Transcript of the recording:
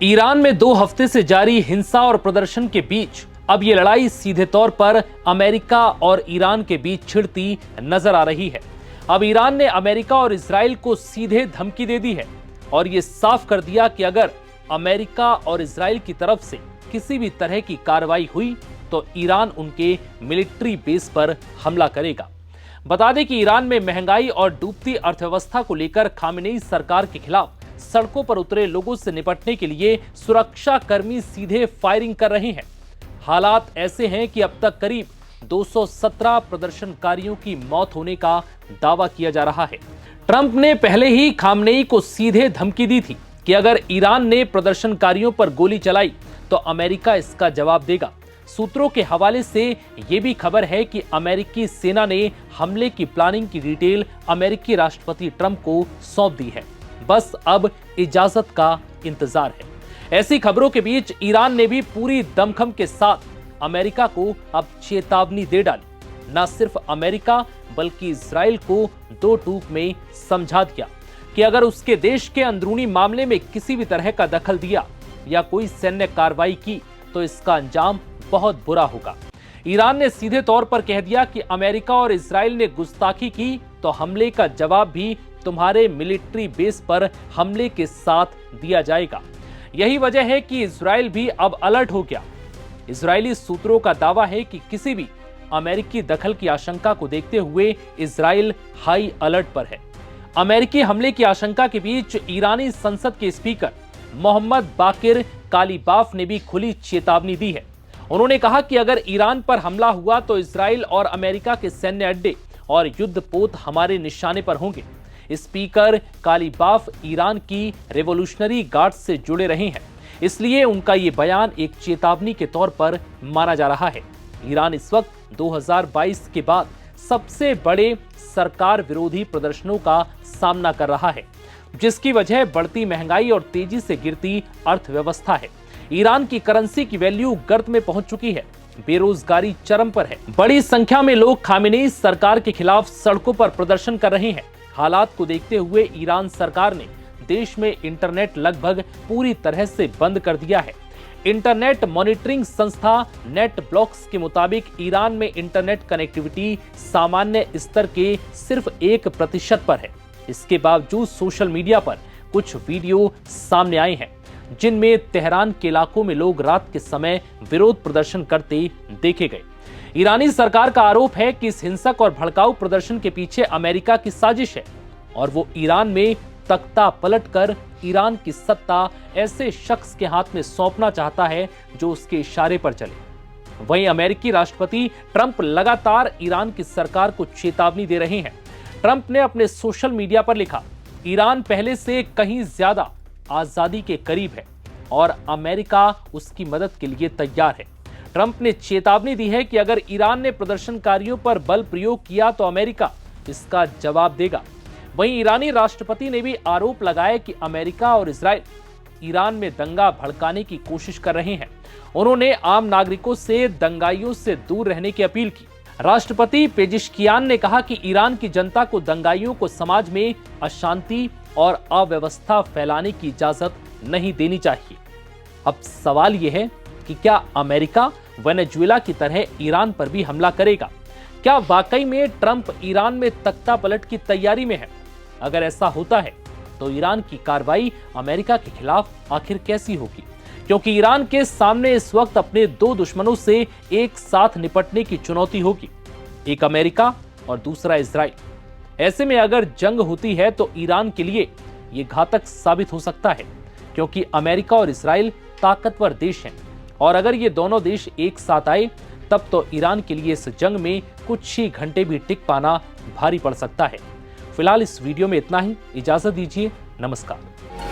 Iran में 2 हफ्ते से जारी हिंसा और प्रदर्शन के बीच अब ये लड़ाई सीधे तौर पर अमेरिका और ईरान के बीच छिड़ती नजर आ रही है। अब ईरान ने अमेरिका और इजराइल को सीधे धमकी दे दी है और ये साफ कर दिया कि अगर अमेरिका और इजराइल की तरफ से किसी भी तरह की कार्रवाई हुई तो ईरान उनके मिलिट्री बेस पर हमला करेगा। बता दें कि ईरान में महंगाई और डूबती अर्थव्यवस्था को लेकर खामेनेई सरकार के खिलाफ सड़कों पर उतरे लोगों से निपटने के लिए सुरक्षा कर्मी सीधे फायरिंग कर रहे हैं। हालात ऐसे हैं कि अब तक करीब 217 प्रदर्शनकारियों की मौत होने का दावा किया जा रहा है। ट्रंप ने पहले ही खामेनेई को सीधे धमकी दी थी कि अगर ईरान ने प्रदर्शनकारियों पर गोली चलाई तो अमेरिका इसका जवाब देगा। सूत्रों के हवाले से यह भी खबर है कि अमेरिकी सेना ने हमले की प्लानिंग की डिटेल अमेरिकी राष्ट्रपति ट्रंप को सौंप दी है। बस अब इजाजत का इंतजार है। ऐसी खबरों के बीच ईरान ने भी पूरी दमखम के साथ अमेरिका को अब चेतावनी दे डाली। न सिर्फ अमेरिका बल्कि इजराइल को 2 टूक में समझा दिया कि अगर उसके देश के अंदरूनी मामले में किसी भी तरह का दखल दिया या कोई सैन्य कार्रवाई की तो इसका अंजाम बहुत बुरा होगा। ईरान ने सीधे तौर पर कह दिया कि अमेरिका और इजराइल ने गुस्ताखी की तो हमले का जवाब भी तुम्हारे मिलिट्री बेस पर हमले के साथ दिया जाएगा। यही वजह है कि इजराइल भी अब अलर्ट हो गया। इजरायली सूत्रों का दावा है कि किसी भी अमेरिकी दखल की आशंका को देखते हुए इजराइल हाई अलर्ट पर है। अमेरिकी हमले की आशंका के बीच ईरानी संसद के स्पीकर मोहम्मद बाकिर कालीबाफ ने भी खुली चेतावनी दी है। उन्होंने कहा कि अगर ईरान पर हमला हुआ तो इजराइल और अमेरिका के सैन्य अड्डे और युद्धपोत हमारे निशाने पर होंगे। स्पीकर कालीबाफ ईरान की रेवोल्यूशनरी गार्ड से जुड़े रहे हैं, इसलिए उनका ये बयान एक चेतावनी के तौर पर माना जा रहा है। ईरान इस वक्त 2022 के बाद सबसे बड़े सरकार विरोधी प्रदर्शनों का सामना कर रहा है, जिसकी वजह बढ़ती महंगाई और तेजी से गिरती अर्थव्यवस्था है। ईरान की करेंसी की वैल्यू गर्त में पहुंच चुकी है, बेरोजगारी चरम पर है। बड़ी संख्या में लोग खामेनेई सरकार के खिलाफ सड़कों पर प्रदर्शन कर रहे हैं। हालात को देखते हुए ईरान सरकार ने देश में इंटरनेट लगभग पूरी तरह से बंद कर दिया है। इंटरनेट मॉनिटरिंग संस्था नेट ब्लॉक्स के मुताबिक ईरान में इंटरनेट कनेक्टिविटी सामान्य स्तर के सिर्फ 1% पर है। इसके बावजूद सोशल मीडिया पर कुछ वीडियो सामने आए हैं जिनमें तेहरान के इलाकों में लोग रात के समय विरोध प्रदर्शन करते देखे गए। ईरानी सरकार का आरोप है कि इस हिंसक और भड़काऊ प्रदर्शन के पीछे अमेरिका की साजिश है और वो ईरान में तख्ता पलटकर ईरान की सत्ता ऐसे शख्स के हाथ में सौंपना चाहता है जो उसके इशारे पर चले। वहीं अमेरिकी राष्ट्रपति ट्रंप लगातार ईरान की सरकार को चेतावनी दे रहे हैं। ट्रंप ने अपने सोशल मीडिया पर लिखा, ईरान पहले से कहीं ज्यादा आजादी के करीब है और अमेरिका उसकी मदद के लिए तैयार है। ट्रंप ने चेतावनी दी है कि अगर ईरान ने प्रदर्शनकारियों पर बल प्रयोग किया तो अमेरिका इसका जवाब देगा। वहीं ईरानी राष्ट्रपति ने भी आरोप लगाया कि अमेरिका और इजराइल ईरान में दंगा भड़काने की कोशिश कर रहे हैं। उन्होंने आम नागरिकों से दंगाइयों से दूर रहने की अपील की। राष्ट्रपति पेजिशकियान ने कहा कि ईरान की जनता को दंगाइयों को समाज में अशांति और अव्यवस्था फैलाने की इजाजत नहीं देनी चाहिए। अब सवाल यह है कि क्या अमेरिका वेनेजुएला की तरह ईरान पर भी हमला करेगा? क्या वाकई में ट्रंप ईरान में तख्ता पलट की तैयारी में है? अगर ऐसा होता है तो ईरान की कार्रवाई अमेरिका के खिलाफ आखिर कैसी होगी? क्योंकि ईरान के सामने इस वक्त अपने 2 दुश्मनों से एक साथ निपटने की चुनौती होगी, एक अमेरिका और दूसरा इजराइल। ऐसे में अगर जंग होती है तो ईरान के लिए यह घातक साबित हो सकता है, क्योंकि अमेरिका और इजराइल ताकतवर देश हैं और अगर ये दोनों देश एक साथ आए तब तो ईरान के लिए इस जंग में कुछ ही घंटे भी टिक पाना भारी पड़ सकता है। फिलहाल इस वीडियो में इतना ही। इजाजत दीजिए। नमस्कार।